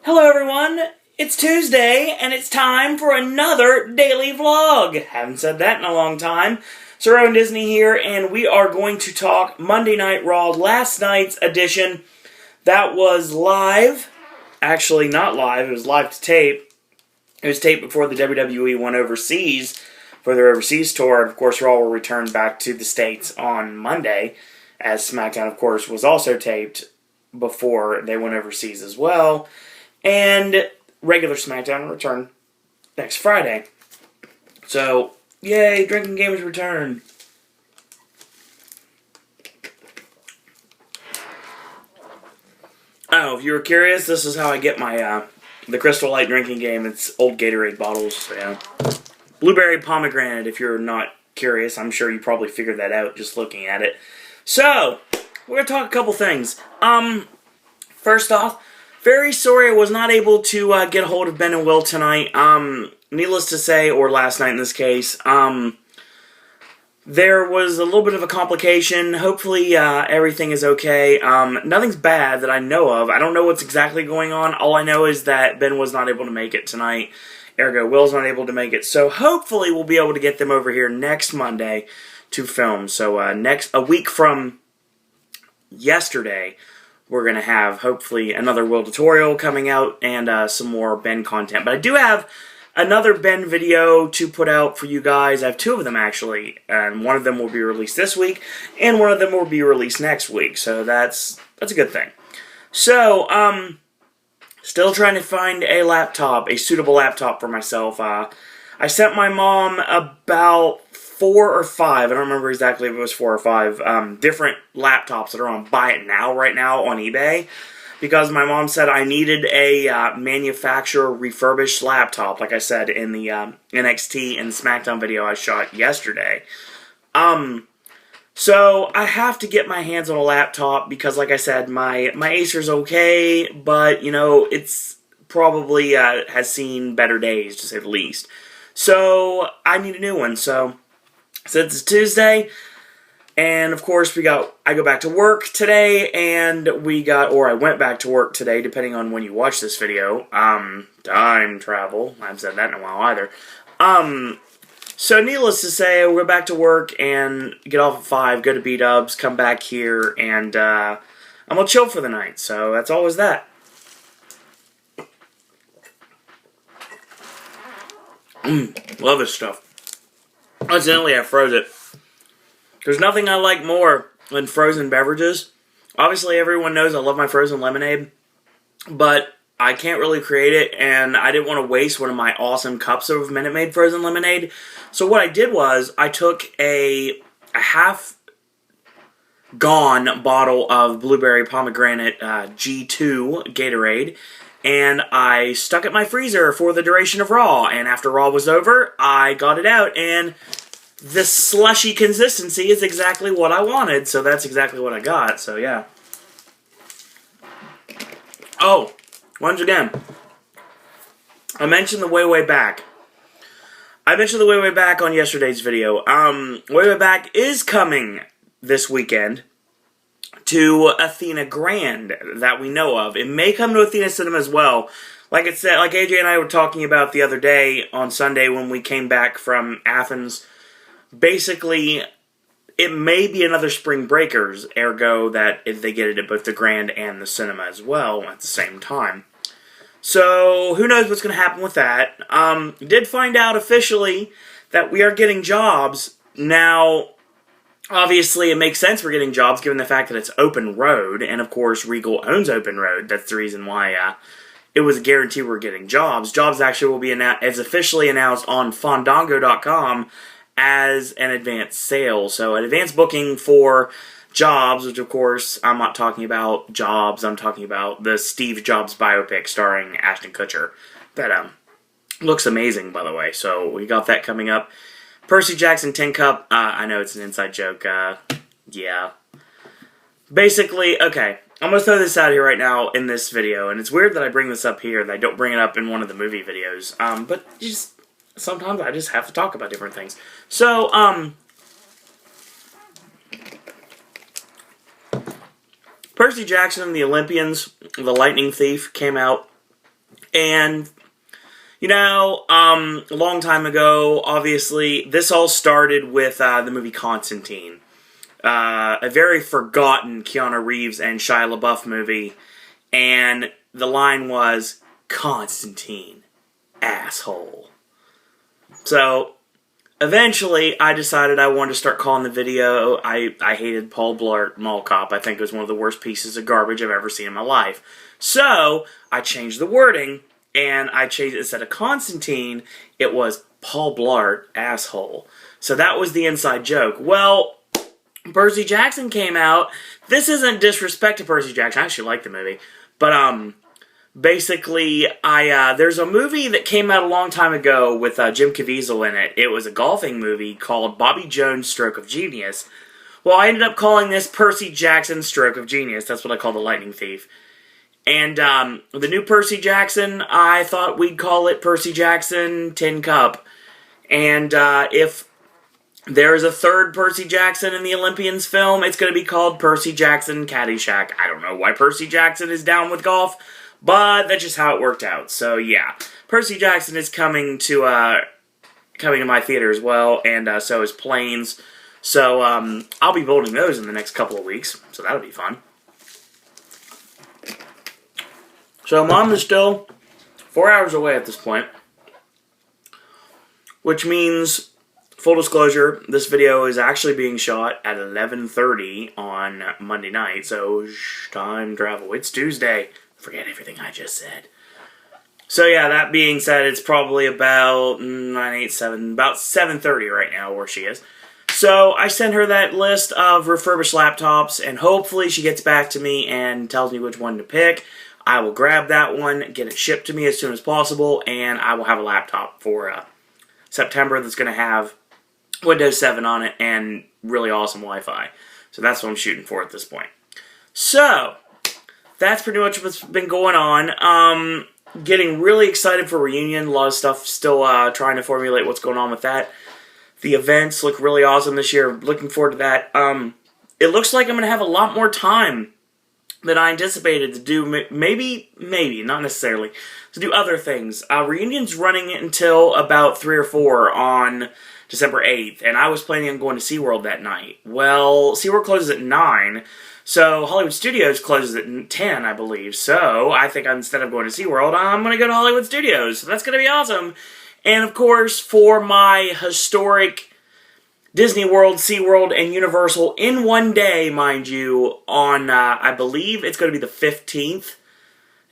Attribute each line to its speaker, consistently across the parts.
Speaker 1: Hello everyone, it's Tuesday and it's time for another daily vlog. Haven't said that in a long time. Sir Owen Disney here, and we are going to talk Monday Night Raw, last night's edition. That was live. Actually, not live, it was live to tape. It was taped before the WWE went overseas for their overseas tour. And of course, Raw will return back to the States on Monday, as SmackDown, of course, was also taped before they went overseas as well. And regular SmackDown will return next Friday. So, yay, drinking games return. Oh, if you were curious, this is how I get my the Crystal Light drinking game. It's old Gatorade bottles. So yeah. Blueberry pomegranate, if you're not curious. I'm sure you probably figured that out just looking at it. So, we're going to talk a couple things. First off, very sorry I was not able to get a hold of Ben and Will tonight. Needless to say, or last night in this case, there was a little bit of a complication. Hopefully, everything is okay. Nothing's bad that I know of. I don't know what's exactly going on. All I know is that Ben was not able to make it tonight. Ergo, Will's not able to make it. So, hopefully, we'll be able to get them over here next Monday to film. So, a week from yesterday, we're going to have, hopefully, another Will tutorial coming out and some more Ben content. But I do have another Ben video to put out for you guys. I have two of them, actually. And one of them will be released this week, and one of them will be released next week. So that's a good thing. So, still trying to find a laptop, a suitable laptop for myself. I sent my mom about 4 or 5, I don't remember exactly if it was 4 or 5, different laptops that are on Buy It Now right now on eBay, because my mom said I needed a manufacturer refurbished laptop, like I said in the NXT and SmackDown video I shot yesterday. So I have to get my hands on a laptop because, like I said, my Acer's okay, but, you know, it's probably has seen better days, to say the least. So I need a new one, so since it's Tuesday, and of course I go back to work today, and I went back to work today, depending on when you watch this video. Time travel. I haven't said that in a while either. So needless to say, we'll go back to work and get off at 5, go to B-Dubs, come back here, and I'm gonna chill for the night. So that's always that. Love this stuff. Incidentally, I froze it. There's nothing I like more than frozen beverages. Obviously, everyone knows I love my frozen lemonade, but I can't really create it, and I didn't want to waste one of my awesome cups of Minute Maid frozen lemonade. So what I did was, I took a half-gone bottle of blueberry pomegranate G2 Gatorade, and I stuck it in my freezer for the duration of Raw, and after Raw was over, I got it out, and the slushy consistency is exactly what I wanted, so that's exactly what I got, so yeah. Oh, once again, I mentioned the way back. I mentioned the way back on yesterday's video. Way back is coming this weekend to Athena Grand that we know of. It may come to Athena Cinema as well. Like it said, like AJ and I were talking about the other day on Sunday when we came back from Athens. Basically, it may be another Spring Breakers, ergo that if they get it at both the Grand and the Cinema as well at the same time. So, who knows what's going to happen with that. Did find out officially that we are getting jobs. Now, obviously, it makes sense we're getting jobs given the fact that it's open road, and of course, Regal owns open road. That's the reason why it was a guarantee we're getting jobs. Jobs actually will be officially announced on Fandango.com as an advance sale. So, an advance booking for Jobs, which of course, I'm not talking about Jobs, I'm talking about the Steve Jobs biopic starring Ashton Kutcher. That looks amazing, by the way. So, we got that coming up. Percy Jackson Tin Cup, I know it's an inside joke, yeah. Basically, okay, I'm going to throw this out here right now in this video, and it's weird that I bring this up here, that I don't bring it up in one of the movie videos, but sometimes I just have to talk about different things. So, Percy Jackson and the Olympians, The Lightning Thief, came out And, you know, a long time ago, obviously, this all started with the movie Constantine. A very forgotten Keanu Reeves and Shia LaBeouf movie. And the line was, Constantine, asshole. So, eventually, I decided I wanted to start calling the video, I hated Paul Blart Mall Cop. I think it was one of the worst pieces of garbage I've ever seen in my life. So, I changed the wording, and I changed it. Instead of Constantine, it was Paul Blart, asshole. So that was the inside joke. Well, Percy Jackson came out. This isn't disrespect to Percy Jackson. I actually like the movie. But, basically, there's a movie that came out a long time ago with Jim Caviezel in it. It was a golfing movie called Bobby Jones' Stroke of Genius. Well, I ended up calling this Percy Jackson Stroke of Genius. That's what I call the Lightning Thief. And the new Percy Jackson, I thought we'd call it Percy Jackson Tin Cup. And if there's a third Percy Jackson in the Olympians film, it's going to be called Percy Jackson Caddyshack. I don't know why Percy Jackson is down with golf, but that's just how it worked out. So yeah, Percy Jackson is coming to my theater as well, and so is Planes. So I'll be building those in the next couple of weeks, so that'll be fun. So Mom is still 4 hours away at this point, which means, full disclosure, this video is actually being shot at 11:30 on Monday night, so time travel. It's Tuesday. Forget everything I just said. So yeah, that being said, it's probably about 7:30 right now where she is. So I sent her that list of refurbished laptops, and hopefully she gets back to me and tells me which one to pick. I will grab that one, get it shipped to me as soon as possible, and I will have a laptop for September that's going to have Windows 7 on it and really awesome Wi-Fi. So that's what I'm shooting for at this point. So that's pretty much what's been going on. Getting really excited for Reunion. A lot of stuff still trying to formulate what's going on with that. The events look really awesome this year. Looking forward to that. It looks like I'm going to have a lot more time than I anticipated to do. Maybe, not necessarily, to do other things. Reunion's running until about 3 or 4 on December 8th, and I was planning on going to SeaWorld that night. Well, SeaWorld closes at 9, so Hollywood Studios closes at 10, I believe. So I think instead of going to SeaWorld, I'm going to go to Hollywood Studios. So that's going to be awesome. And of course, for my historic Disney World, SeaWorld, and Universal in one day, mind you, on, I believe it's going to be the 15th.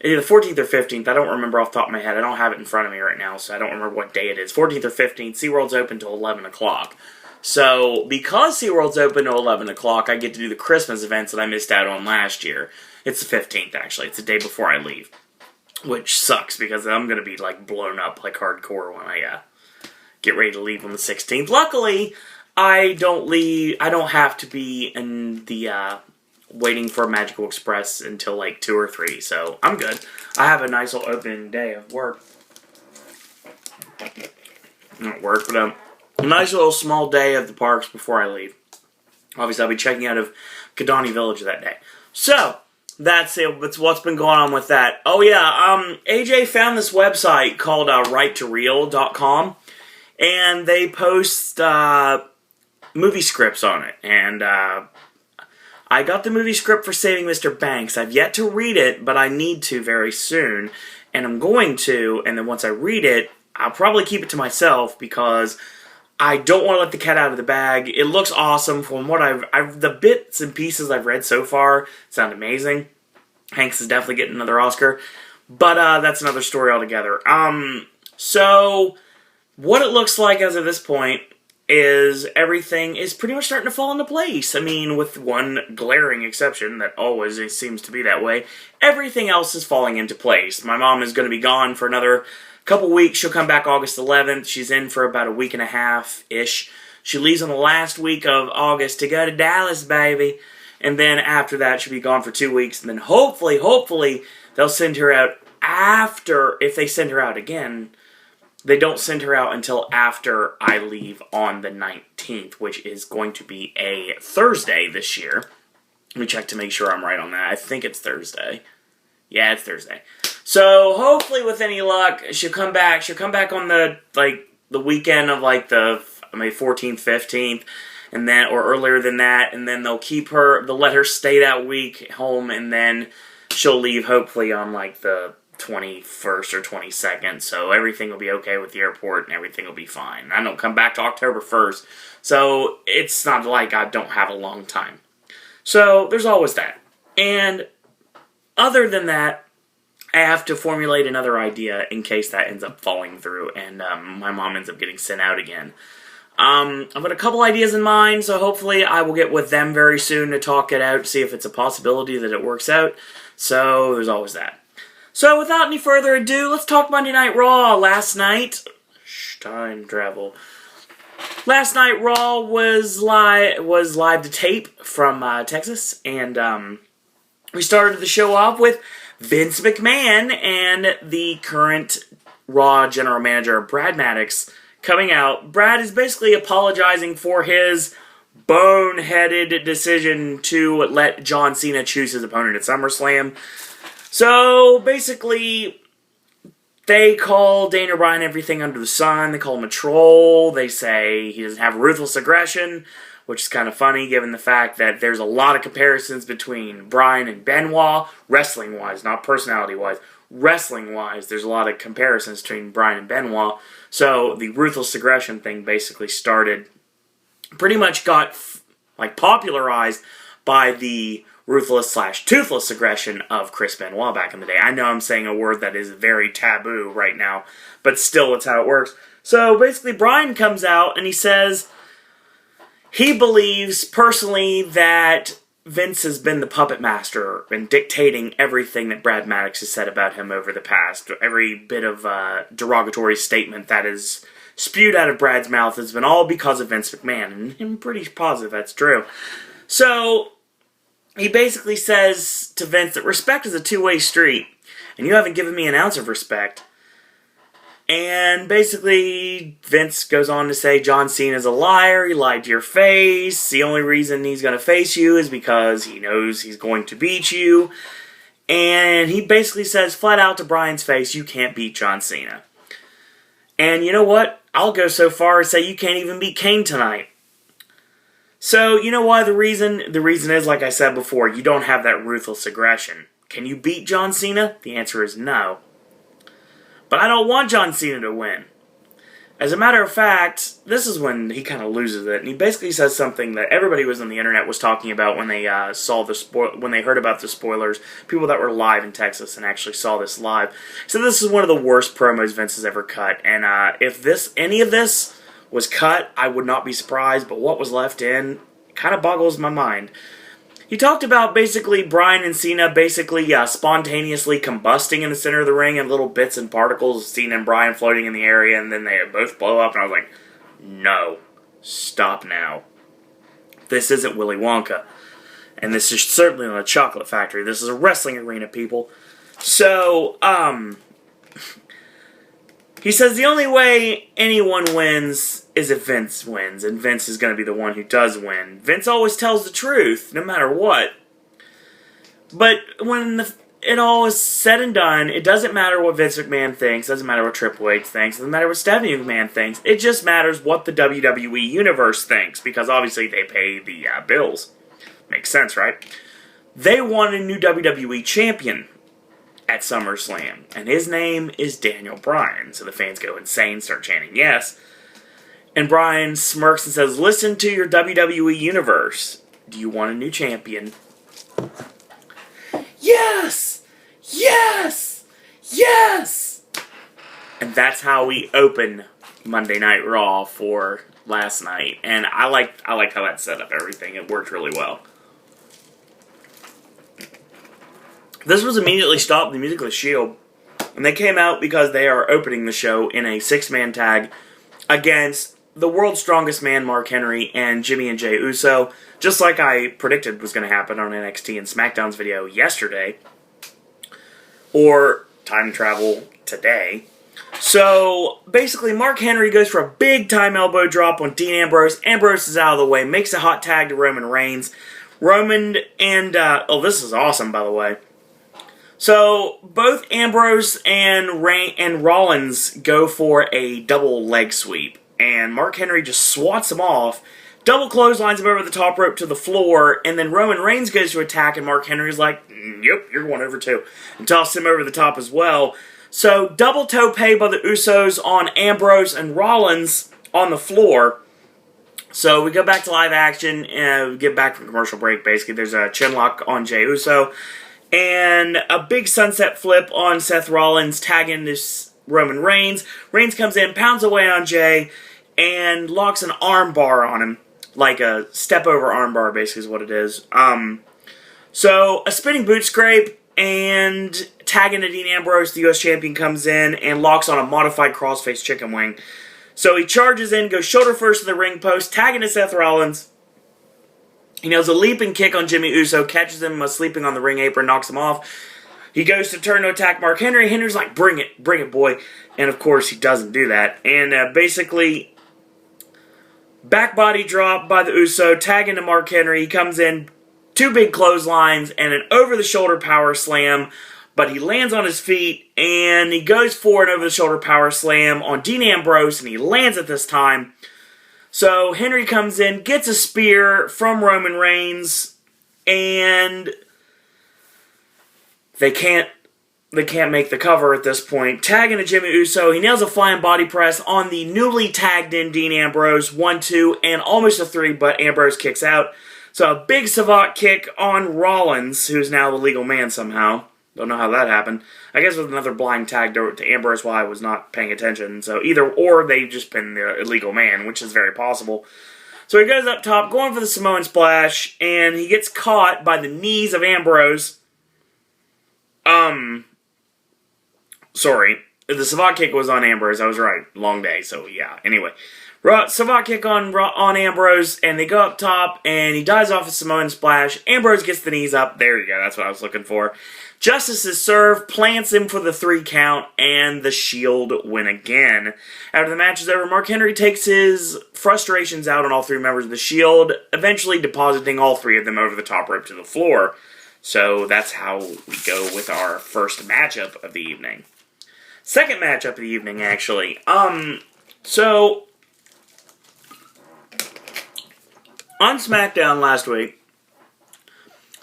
Speaker 1: Either the 14th or 15th, I don't remember off the top of my head. I don't have it in front of me right now, so I don't remember what day it is. 14th or 15th, SeaWorld's open till 11 o'clock. So, because SeaWorld's open till 11 o'clock, I get to do the Christmas events that I missed out on last year. It's the 15th, actually. It's the day before I leave. Which sucks, because I'm going to be, like, blown up, like, hardcore when I get ready to leave on the 16th. Luckily, I don't have to be in the waiting for Magical Express until like 2 or 3, so I'm good. I have a nice little opening day of work. Not work, but a nice little small day of the parks before I leave. Obviously, I'll be checking out of Kidani Village that day. So, that's it. That's what's been going on with that. Oh yeah, AJ found this website called writetoreel.com, and they post movie scripts on it, and I got the movie script for Saving Mr. Banks. I've yet to read it, but I need to very soon, and I'm going to, and then once I read it, I'll probably keep it to myself, because I don't want to let the cat out of the bag. It looks awesome. From what the bits and pieces I've read so far sound amazing. Hanks is definitely getting another Oscar, but that's another story altogether. So what it looks like as of this point is everything is pretty much starting to fall into place. I mean, with one glaring exception that always seems to be that way, everything else is falling into place. My mom is going to be gone for another couple weeks. She'll come back August 11th. She's in for about a week and a half-ish. She leaves on the last week of August to go to Dallas, baby. And then after that, she'll be gone for 2 weeks. And then hopefully, they'll send her out after, if they send her out again. They don't send her out until after I leave on the 19th, which is going to be a Thursday this year. Let me check to make sure I'm right on that. I think it's Thursday. Yeah, it's Thursday. So hopefully, with any luck, she'll come back. She'll come back on the weekend of the maybe 14th, 15th, and then or earlier than that, and then they'll let her stay that week home, and then she'll leave hopefully on the 21st or 22nd. So everything will be okay with the airport, and everything will be fine. I don't come back to October 1st, so it's not like I don't have a long time. So there's always that. And other than that, I have to formulate another idea in case that ends up falling through and my mom ends up getting sent out again. I've got a couple ideas in mind, so hopefully I will get with them very soon to talk it out, see if it's a possibility that it works out. So there's always that. So without any further ado, let's talk Monday Night Raw. Last night, time travel. Last night Raw was live to tape from Texas, and we started the show off with Vince McMahon and the current Raw general manager, Brad Maddox, coming out. Brad is basically apologizing for his boneheaded decision to let John Cena choose his opponent at SummerSlam. So, basically, they call Daniel Bryan everything under the sun. They call him a troll. They say he doesn't have ruthless aggression, which is kind of funny given the fact that there's a lot of comparisons between Bryan and Benoit, wrestling-wise, not personality-wise. Wrestling-wise, there's a lot of comparisons between Bryan and Benoit. So the ruthless aggression thing basically pretty much got popularized by the ruthless/toothless aggression of Chris Benoit back in the day. I know I'm saying a word that is very taboo right now, but still it's how it works. So basically Bryan comes out and he says he believes personally that Vince has been the puppet master and dictating everything that Brad Maddox has said about him over the past. Every bit of derogatory statement that is spewed out of Brad's mouth has been all because of Vince McMahon, and I'm pretty positive that's true. So he basically says to Vince that respect is a two-way street, and you haven't given me an ounce of respect. And basically, Vince goes on to say John Cena's a liar, he lied to your face, the only reason he's going to face you is because he knows he's going to beat you. And he basically says flat out to Bryan's face, you can't beat John Cena. And you know what? I'll go so far as say you can't even beat Kane tonight. So, you know why the reason? The reason is, like I said before, you don't have that ruthless aggression. Can you beat John Cena? The answer is no. But I don't want John Cena to win. As a matter of fact, this is when he kind of loses it, and he basically says something that everybody was on the internet was talking about when they when they heard about the spoilers. People that were live in Texas and actually saw this live. So this is one of the worst promos Vince has ever cut, and if any of this was cut, I would not be surprised. But what was left in kind of boggles my mind. He talked about basically Bryan and Cena basically spontaneously combusting in the center of the ring and little bits and particles of Cena and Bryan floating in the area, and then they both blow up, and I was like, no, stop now. This isn't Willy Wonka. And this is certainly not a chocolate factory. This is a wrestling arena, people. So, he says the only way anyone wins is if Vince wins, and Vince is going to be the one who does win. Vince always tells the truth, no matter what. But when it all is said and done, it doesn't matter what Vince McMahon thinks, it doesn't matter what Triple H thinks, it doesn't matter what Stephanie McMahon thinks, it just matters what the WWE Universe thinks, because obviously they pay the bills. Makes sense, right? They want a new WWE champion at SummerSlam, and his name is Daniel Bryan. So the fans go insane, start chanting yes. And Bryan smirks and says, listen to your WWE Universe. Do you want a new champion? Yes! Yes! Yes! And that's how we open Monday Night Raw for last night. And I liked how that set up everything. It worked really well. This was immediately stopped, the music of the Shield, and they came out because they are opening the show in a 6-man tag against the world's strongest man, Mark Henry, and Jimmy and Jey Uso, just like I predicted was going to happen on NXT and SmackDown's video yesterday, or time travel today. So, basically, Mark Henry goes for a big-time elbow drop on Dean Ambrose. Ambrose is out of the way, makes a hot tag to Roman Reigns. Roman and, oh, this is awesome, by the way. So both Ambrose and Rollins go for a double leg sweep, and Mark Henry just swats him off, double clotheslines him over the top rope to the floor, and then Roman Reigns goes to attack, and Mark Henry's like, yep, you're going over too, and tosses him over the top as well. So double tope by the Usos on Ambrose and Rollins on the floor. So we go back to live action, and we get back from commercial break, basically. There's a chinlock on Jey Uso, and a big sunset flip on Seth Rollins, tagging this Roman Reigns. Reigns comes in, pounds away on Jey, and locks an arm bar on him. Like a step-over arm bar, basically, is what it is. So, a spinning boot scrape, and tagging to Dean Ambrose, the U.S. champion, comes in and locks on a modified crossface chicken wing. So he charges in, goes shoulder first to the ring post, tagging to Seth Rollins. He nails a leaping kick on Jimmy Uso, catches him sleeping on the ring apron, knocks him off. He goes to turn to attack Mark Henry. Henry's like, bring it, boy. And of course, he doesn't do that. And basically, back body drop by the Uso, tagging to Mark Henry. He comes in, two big clotheslines, and an over-the-shoulder power slam. But he lands on his feet, and he goes for an over-the-shoulder power slam on Dean Ambrose, and he lands it this time. So Henry comes in, gets a spear from Roman Reigns, and they can't make the cover at this point. Tagging to Jimmy Uso, he nails a flying body press on the newly tagged in Dean Ambrose, 1-2, and almost a 3, but Ambrose kicks out. So a big savate kick on Rollins, who's now the legal man somehow. Don't know how that happened. I guess with another blind tag to Ambrose while I was not paying attention. So either or they've just been the illegal man, which is very possible. So he goes up top, going for the Samoan splash, and he gets caught by the knees of Ambrose. Sorry. The savate kick was on Ambrose. I was right. Long day, so yeah. Anyway. Savate kick on Ambrose, and they go up top, and he dives off a Samoan splash. Ambrose gets the knees up. There you go. That's what I was looking for. Justice is served, plants him for the 3 count, and the Shield win again. After the match is over, Mark Henry takes his frustrations out on all 3 members of the Shield, eventually depositing all 3 of them over the top rope to the floor. So that's how we go with our first matchup of the evening. Second matchup of the evening, actually. So on SmackDown last week,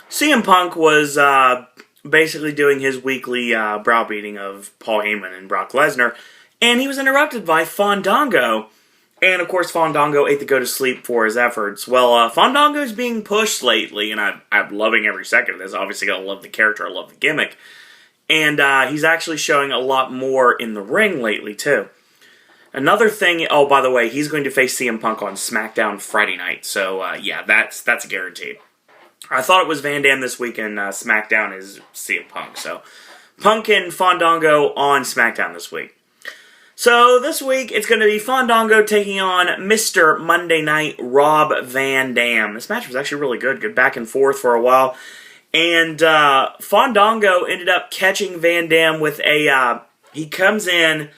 Speaker 1: CM Punk was basically doing his weekly browbeating of Paul Heyman and Brock Lesnar, and he was interrupted by Fandango. And of course, Fandango ate the go-to-sleep for his efforts. Well, Fandango's being pushed lately, and I'm loving every second of this. Obviously, I love the character, I love the gimmick. And he's actually showing a lot more in the ring lately, too. Another thing, oh, by the way, he's going to face CM Punk on SmackDown Friday night. So, yeah, that's a guarantee. I thought it was Van Dam this week, and SmackDown is CM Punk. So, Punk and Fandango on SmackDown this week. So, this week, it's going to be Fandango taking on Mr. Monday Night, Rob Van Dam. This match was actually really good. Good back and forth for a while. And Fandango ended up catching Van Dam with a... he comes in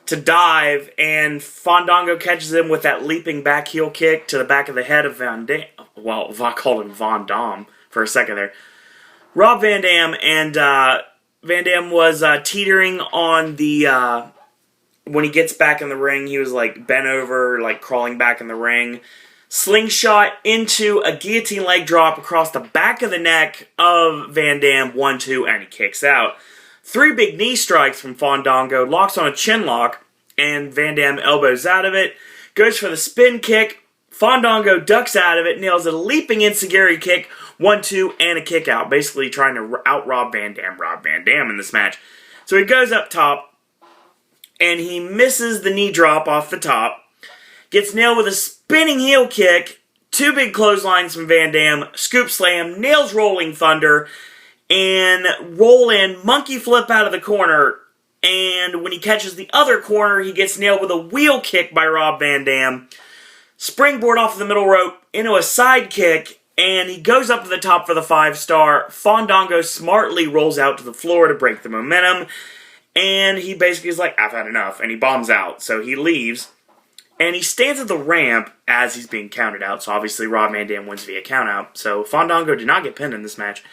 Speaker 1: to dive, and Fandango catches him with that leaping back heel kick to the back of the head of Van Dam. Well, I called him Von Dam for a second there. Rob Van Dam, and Van Dam was teetering on the... when he gets back in the ring, he was like bent over, like crawling back in the ring. Slingshot into a guillotine leg drop across the back of the neck of Van Dam, 1-2, and he kicks out. 3 big knee strikes from Fandango, locks on a chin lock, and Van Dam elbows out of it. Goes for the spin kick. Fandango ducks out of it, nails a leaping enziguri kick, 1-2, and a kick out. Basically trying to out-Rob Van Dam in this match. So he goes up top, and he misses the knee drop off the top. Gets nailed with a spinning heel kick. 2 big clotheslines from Van Dam. Scoop slam, nails Rolling Thunder, and roll in, monkey flip out of the corner. And when he catches the other corner, he gets nailed with a wheel kick by Rob Van Dam. Springboard off the middle rope into a side kick, and he goes up to the top for the 5-star. Fandango smartly rolls out to the floor to break the momentum. And he basically is like, I've had enough, and he bombs out. So he leaves, and he stands at the ramp as he's being counted out. So obviously Rob Van Dam wins via countout. So Fandango did not get pinned in this match,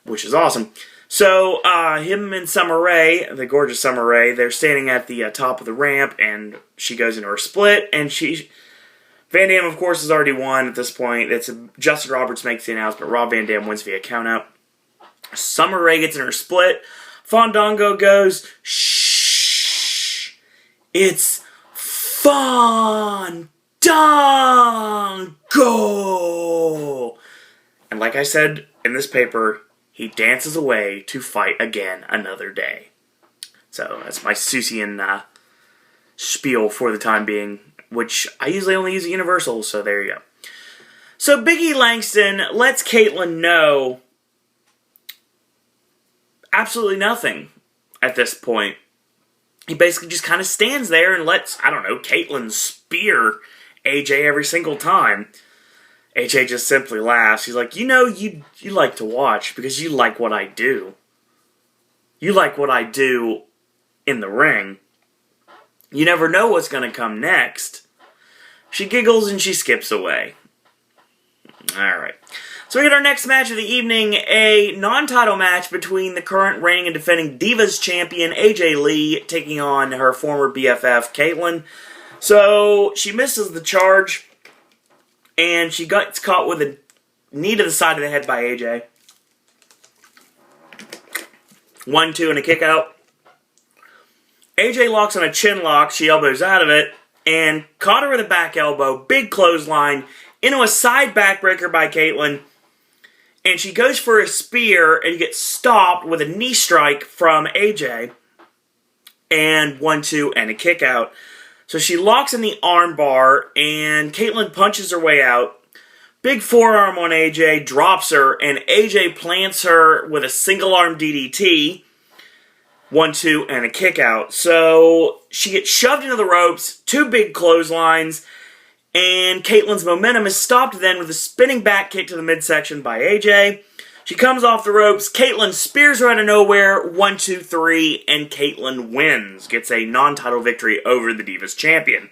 Speaker 1: which is awesome. So, him and Summer Rae, the gorgeous Summer Rae, they're standing at the top of the ramp, and she goes into her split, and Van Dam, of course, has already won at this point. Justin Roberts makes the announcement, but Rob Van Dam wins via countout. Summer Rae gets in her split. Fandango goes, shh, it's Fandango! And like I said in this paper, he dances away to fight again another day. So that's my Seussian spiel for the time being, which I usually only use at Universal, so there you go. So Big E Langston lets Caitlyn know absolutely nothing at this point. He basically just kind of stands there and lets, I don't know, Caitlyn spear AJ every single time. AJ just simply laughs. He's like, you know, you like to watch because you like what I do. You like what I do in the ring. You never know what's going to come next. She giggles and she skips away. Alright. So we get our next match of the evening, a non-title match between the current reigning and defending Divas champion AJ Lee taking on her former BFF Caitlyn. So she misses the charge, and she gets caught with a knee to the side of the head by AJ. 1-2 and a kick out. AJ locks on a chin lock, she elbows out of it, and caught her with a back elbow, big clothesline, into a side backbreaker by Caitlyn. And she goes for a spear and gets stopped with a knee strike from AJ. And 1-2 and a kick out. So she locks in the armbar and Caitlyn punches her way out. Big forearm on AJ, drops her, and AJ plants her with a single arm DDT. 1-2 and a kick out. So she gets shoved into the ropes, two big clotheslines. And Caitlyn's momentum is stopped then with a spinning back kick to the midsection by AJ. She comes off the ropes. Caitlyn spears her out of nowhere. 1-2-3, and Caitlyn wins. Gets a non-title victory over the Divas champion.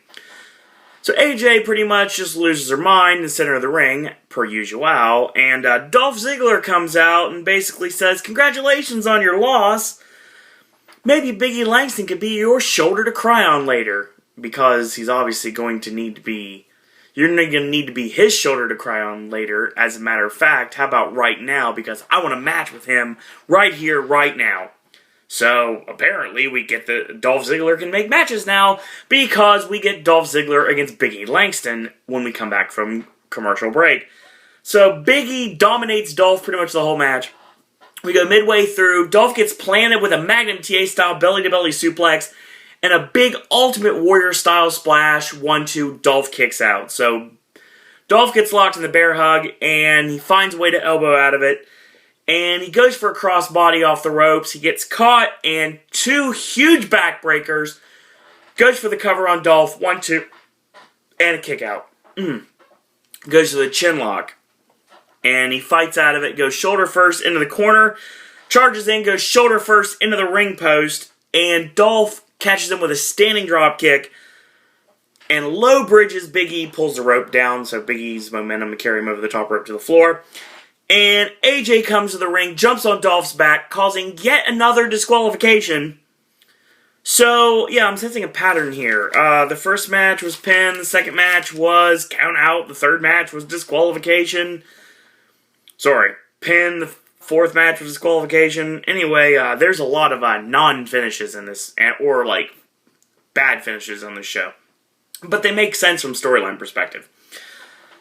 Speaker 1: So AJ pretty much just loses her mind in the center of the ring, per usual. And Dolph Ziggler comes out and basically says, congratulations on your loss. Maybe Big E Langston could be your shoulder to cry on later. Because he's obviously going to need to be... You're going to need to be his shoulder to cry on later. As a matter of fact, how about right now? Because I want to match with him right here, right now. So, apparently, we get the Dolph Ziggler can make matches now. Because we get Dolph Ziggler against Big E Langston when we come back from commercial break. So, Big E dominates Dolph pretty much the whole match. We go midway through. Dolph gets planted with a Magnum TA style belly-to-belly suplex. And a big Ultimate Warrior style splash. 1-2, Dolph kicks out. So Dolph gets locked in the bear hug, and he finds a way to elbow out of it. And he goes for a crossbody off the ropes. He gets caught, and two huge backbreakers. Goes for the cover on Dolph. 1-2, and a kick out. Goes to the chin lock. And he fights out of it. Goes shoulder first into the corner. Charges in, goes shoulder first into the ring post. And Dolph catches him with a standing drop kick, and low bridges Big E, pulls the rope down, so Big E's momentum to carry him over the top rope to the floor. And AJ comes to the ring, jumps on Dolph's back, causing yet another disqualification. So, yeah, I'm sensing a pattern here. The first match was pin, the second match was count out, the third match was disqualification. Sorry, pin, the fourth match was disqualification. Anyway, there's a lot of non-finishes in this, or like bad finishes on this show. But they make sense from storyline perspective.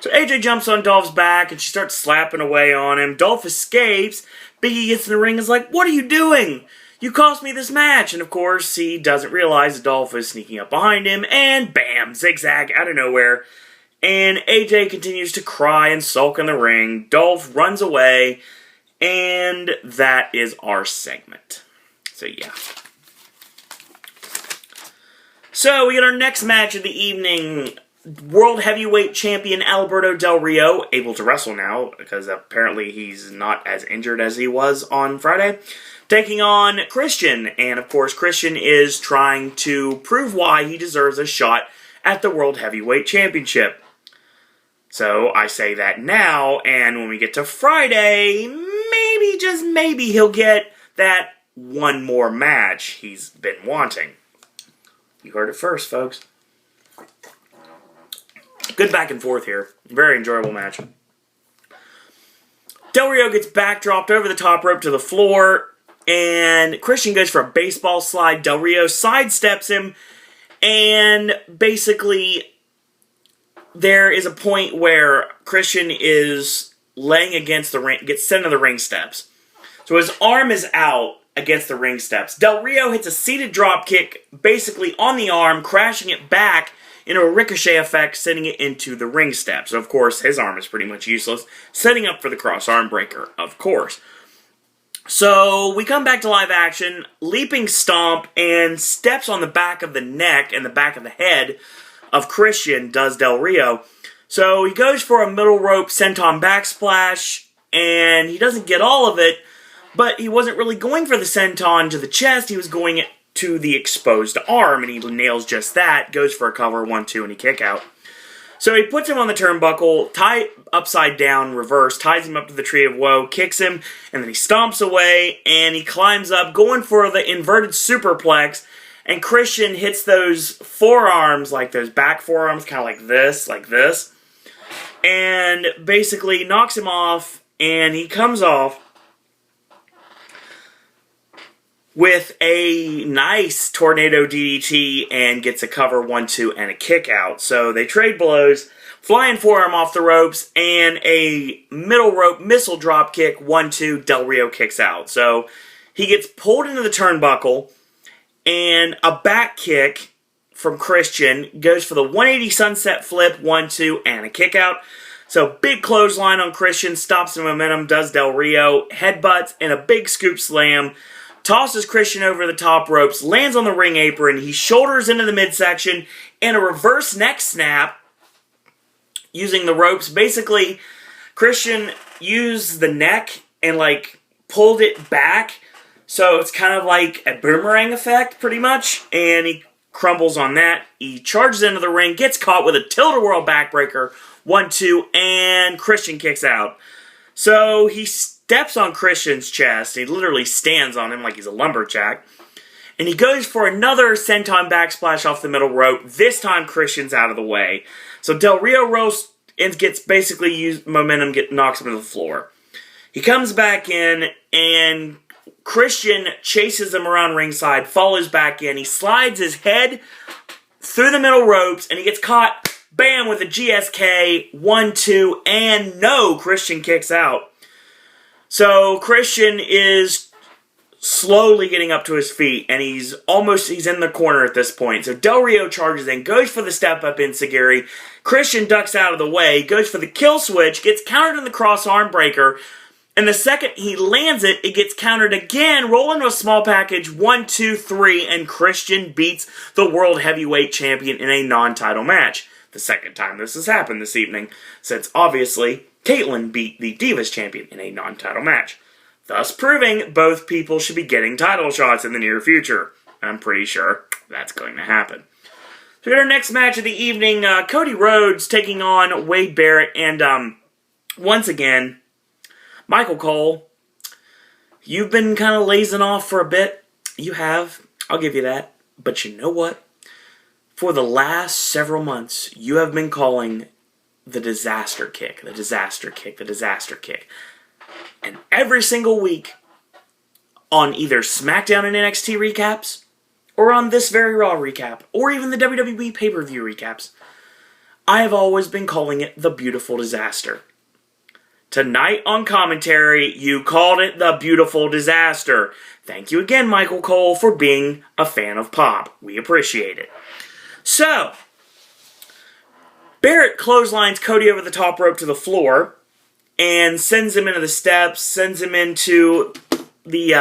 Speaker 1: So AJ jumps on Dolph's back and she starts slapping away on him. Dolph escapes. Big E gets in the ring and is like, what are you doing? You cost me this match. And of course, he doesn't realize Dolph is sneaking up behind him. And bam, zigzag out of nowhere. And AJ continues to cry and sulk in the ring. Dolph runs away. And that is our segment. So, yeah. So, we get our next match of the evening. World Heavyweight Champion Alberto Del Rio, able to wrestle now, because apparently he's not as injured as he was on Friday, taking on Christian. And, of course, Christian is trying to prove why he deserves a shot at the World Heavyweight Championship. So, I say that now, and when we get to Friday, maybe, just maybe, he'll get that one more match he's been wanting. You heard it first, folks. Good back and forth here. Very enjoyable match. Del Rio gets backdropped over the top rope to the floor, and Christian goes for a baseball slide. Del Rio sidesteps him, and basically there is a point where Christian is laying against the ring, gets sent to the ring steps. So his arm is out against the ring steps. Del Rio hits a seated drop kick basically on the arm, crashing it back into a ricochet effect, sending it into the ring steps. So of course, his arm is pretty much useless, setting up for the cross arm breaker, of course. So we come back to live action, leaping stomp, and steps on the back of the neck and the back of the head of Christian, does Del Rio. So he goes for a middle rope senton backsplash, and he doesn't get all of it, but he wasn't really going for the senton to the chest, he was going to the exposed arm, and he nails just that, goes for a cover, 1-2, and a kick out. So he puts him on the turnbuckle, upside down, reverse, ties him up to the Tree of Woe, kicks him, and then he stomps away, and he climbs up, going for the inverted superplex, and Christian hits those forearms, like those back forearms, kind of like this, and basically knocks him off, and he comes off with a nice tornado DDT and gets a cover, 1-2, and a kick out. So they trade blows, flying forearm off the ropes, and a middle rope missile drop kick, 1-2, Del Rio kicks out. So he gets pulled into the turnbuckle, and a back kick from Christian goes for the 180 sunset flip, 1-2, and a kick out. So big clothesline on Christian, stops the momentum, does Del Rio, headbutts, and a big scoop slam, tosses Christian over the top ropes, lands on the ring apron, he shoulders into the midsection, and a reverse neck snap using the ropes. Basically, Christian used the neck and, pulled it back, so it's kind of like a boomerang effect, pretty much, and he crumbles on that. He charges into the ring, gets caught with a tilt-a-whirl backbreaker, 1-2, and Christian kicks out. So he steps on Christian's chest. He literally stands on him like he's a lumberjack. And he goes for another senton backsplash off the middle rope. This time Christian's out of the way. So Del Rio rolls and gets basically used momentum, knocks him to the floor. He comes back in and Christian chases him around ringside, follows back in. He slides his head through the middle ropes and he gets caught, bam, with a GSK, 1-2, and no, Christian kicks out. So Christian is slowly getting up to his feet, and he's in the corner at this point. So Del Rio charges in, goes for the step-up enziguri. Christian ducks out of the way, goes for the kill switch, gets countered in the cross arm breaker, and the second he lands it, it gets countered again, roll into a small package, 1-2-3, and Christian beats the World Heavyweight Champion in a non-title match. The second time this has happened this evening, since obviously Caitlyn beat the Divas Champion in a non-title match, thus proving both people should be getting title shots in the near future. I'm pretty sure that's going to happen. So we got our next match of the evening, Cody Rhodes taking on Wade Barrett, and once again, Michael Cole, you've been kind of lazing off for a bit. You have, I'll give you that. But you know what? For the last several months, you have been calling the disaster kick, the disaster kick, the disaster kick. And every single week, on either SmackDown and NXT recaps, or on this very Raw recap, or even the WWE pay-per-view recaps, I have always been calling it the beautiful disaster. Tonight on commentary, you called it the beautiful disaster. Thank you again, Michael Cole, for being a fan of pop. We appreciate it. So, Barrett clotheslines Cody over the top rope to the floor and sends him into the steps, sends him into the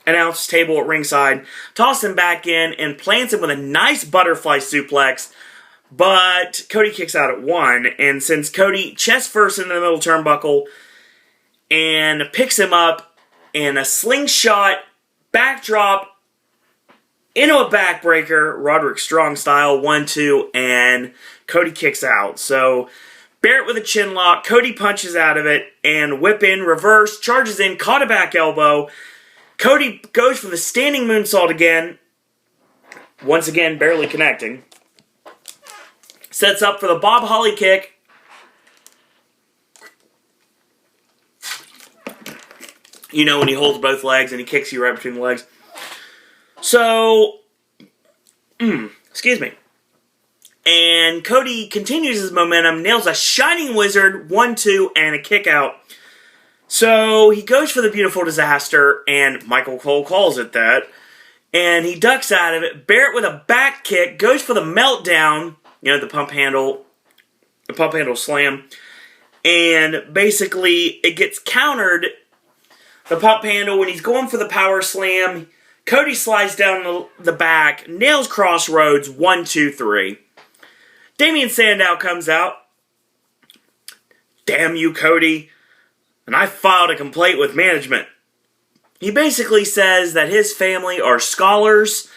Speaker 1: announce table at ringside, tosses him back in, and plants him with a nice butterfly suplex. But Cody kicks out at one, and sends Cody chest first into the middle turnbuckle and picks him up in a slingshot backdrop into a backbreaker, Roderick Strong style, 1-2, and Cody kicks out. So Barrett with a chin lock, Cody punches out of it, and whip in, reverse, charges in, caught a back elbow. Cody goes for the standing moonsault again. Once again, barely connecting. Sets up for the Bob Holly kick. You know, when he holds both legs and he kicks you right between the legs. So, excuse me. And Cody continues his momentum, nails a Shining Wizard, 1-2, and a kick out. So, he goes for the Beautiful Disaster, and Michael Cole calls it that. And he ducks out of it. Barrett with a back kick, goes for the Meltdown, you know, the pump handle slam. And basically, it gets countered. The pump handle, when he's going for the power slam, Cody slides down the back, nails Crossroads, 1, 2, 3. Damien Sandow comes out. Damn you, Cody. And I filed a complaint with management. He basically says that his family are scholars,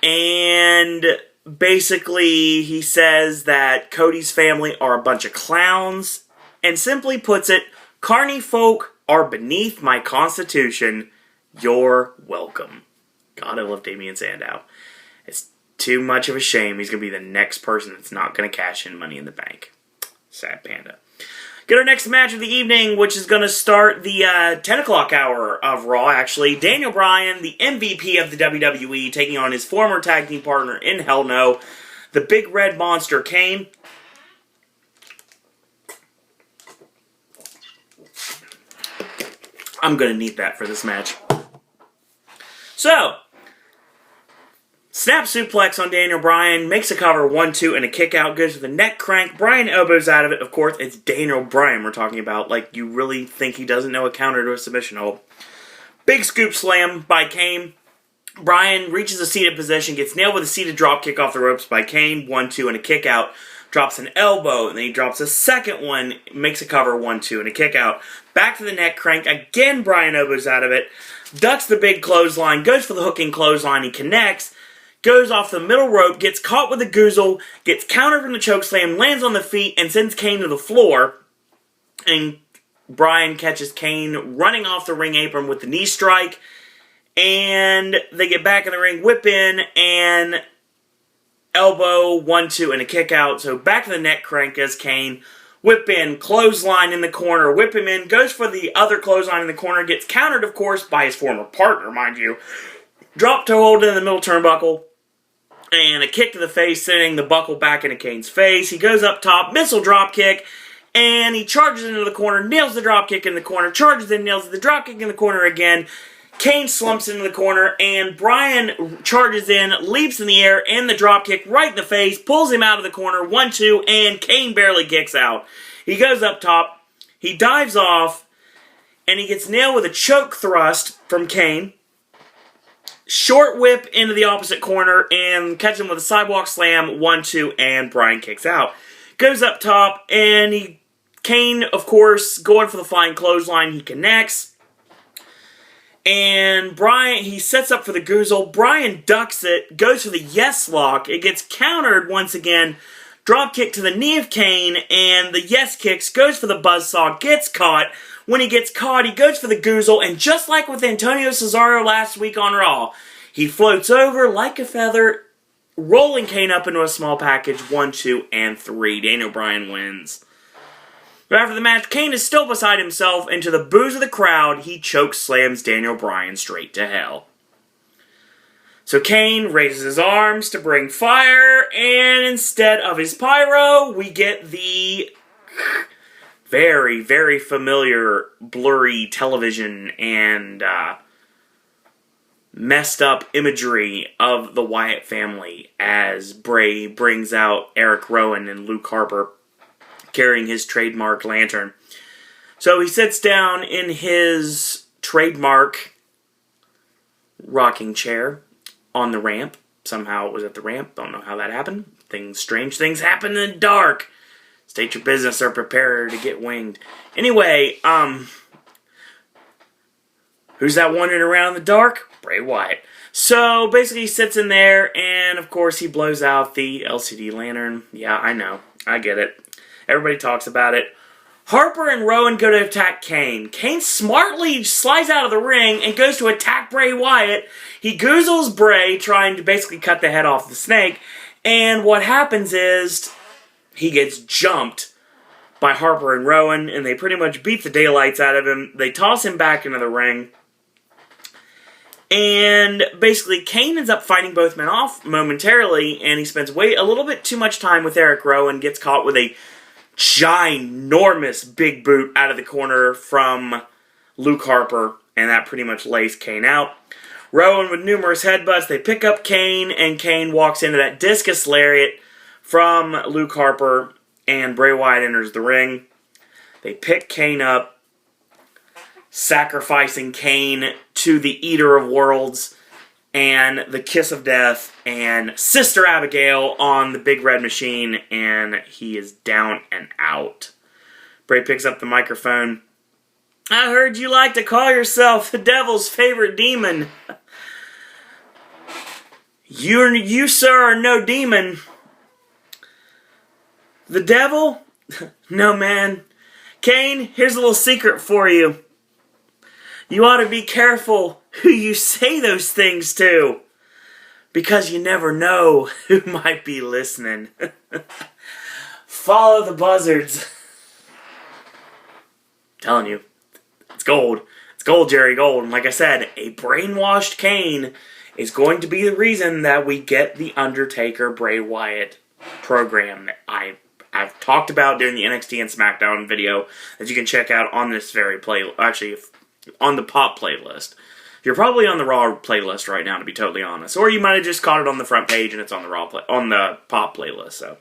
Speaker 1: and basically he says that Cody's family are a bunch of clowns, and simply puts it, Carney folk are beneath my constitution. You're welcome. God, I love Damien Sandow. It's too much of a shame he's going to be the next person that's not going to cash in Money in the Bank. Sad panda. Get our next match of the evening, which is going to start the 10 o'clock hour of Raw, actually. Daniel Bryan, the MVP of the WWE, taking on his former tag team partner in Hell No, the Big Red Monster, Kane. I'm going to need that for this match. So, snap suplex on Daniel Bryan, makes a cover, 1-2, and a kick out, goes for the neck crank. Bryan elbows out of it. Of course, it's Daniel Bryan we're talking about. Like, you really think he doesn't know a counter to a submission hold. Big scoop slam by Kane. Bryan reaches a seated position, gets nailed with a seated drop kick off the ropes by Kane, 1-2, and a kick out. Drops an elbow, and then he drops a second one, makes a cover, 1-2, and a kick out. Back to the neck crank. Again, Bryan elbows out of it. Ducks the big clothesline, goes for the hooking clothesline, he connects, goes off the middle rope, gets caught with a goozle, gets countered from the chokeslam, lands on the feet, and sends Kane to the floor. And Bryan catches Kane running off the ring apron with the knee strike, and they get back in the ring, whip in, and elbow, 1-2, and a kick out. So back to the neck crank as Kane. Whip in, clothesline in the corner, whip him in, goes for the other clothesline in the corner, gets countered, of course, by his former partner, mind you. Drop toe hold in the middle turnbuckle, and a kick to the face, sending the buckle back into Kane's face. He goes up top, missile drop kick, and he charges into the corner, nails the drop kick in the corner, charges in, nails the drop kick in the corner again. Kane slumps into the corner, and Bryan charges in, leaps in the air, and the dropkick right in the face, pulls him out of the corner, 1-2, and Kane barely kicks out. He goes up top, he dives off, and he gets nailed with a choke thrust from Kane. Short whip into the opposite corner, and catch him with a sidewalk slam, 1-2, and Bryan kicks out. Goes up top, and Kane, of course, going for the flying clothesline, he connects. And Bryan, he sets up for the goozle. Bryan ducks it, goes for the yes lock. It gets countered once again. Drop kick to the knee of Kane, and the yes kicks, goes for the buzzsaw, gets caught. When he gets caught, he goes for the goozle, and just like with Antonio Cesaro last week on Raw, he floats over like a feather, rolling Kane up into a small package, 1-2, and 3. Daniel Bryan wins. But after the match, Kane is still beside himself, and to the boos of the crowd, he choke slams Daniel Bryan straight to hell. So Kane raises his arms to bring fire, and instead of his pyro, we get the very, very familiar blurry television and messed up imagery of the Wyatt family as Bray brings out Eric Rowan and Luke Harper carrying his trademark lantern. So he sits down in his trademark rocking chair on the ramp. Somehow it was at the ramp. Don't know how that happened. Strange things happen in the dark. State your business or prepare to get winged. Anyway, who's that wandering around in the dark? Bray Wyatt. So basically he sits in there, and of course he blows out the LCD lantern. Yeah, I know. I get it. Everybody talks about it. Harper and Rowan go to attack Kane. Kane smartly slides out of the ring and goes to attack Bray Wyatt. He goozles Bray, trying to basically cut the head off the snake. And what happens is he gets jumped by Harper and Rowan, and they pretty much beat the daylights out of him. They toss him back into the ring. And basically, Kane ends up fighting both men off momentarily, and he spends a little bit too much time with Eric Rowan, gets caught with a ginormous big boot out of the corner from Luke Harper, and that pretty much lays Kane out. Rowan with numerous headbutts, they pick up Kane, and Kane walks into that discus lariat from Luke Harper, and Bray Wyatt enters the ring. They pick Kane up, sacrificing Kane to the Eater of Worlds, and the Kiss of Death, and Sister Abigail on the big red machine, and he is down and out. Bray picks up the microphone. I heard you like to call yourself the devil's favorite demon. You, sir, are no demon. The devil? No, man. Kane, here's a little secret for you. You ought to be careful who you say those things to, because you never know who might be listening. Follow the buzzards. I'm telling you, it's gold. It's gold, Jerry Gold. And like I said, a brainwashed Kane is going to be the reason that we get the Undertaker Bray Wyatt program that I've talked about during the NXT and SmackDown video that you can check out on this very actually on the Pop playlist. You're probably on the Raw playlist right now, to be totally honest, or you might have just caught it on the front page and it's on the on the Pop playlist. So,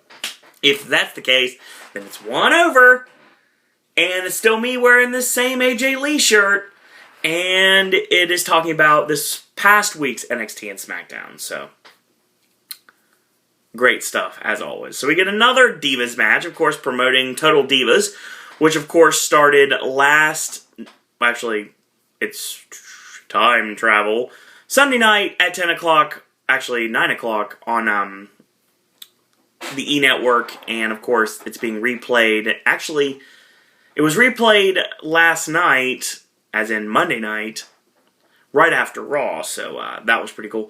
Speaker 1: if that's the case, then it's won over, and it's still me wearing this same AJ Lee shirt, and it is talking about this past week's NXT and SmackDown. So, great stuff as always. So we get another Divas match, of course, promoting Total Divas, which of course started actually, it's time travel, Sunday night at 10 o'clock, actually 9 o'clock on the E! Network, and of course it's being replayed. Actually, it was replayed last night, as in Monday night, right after Raw, so that was pretty cool.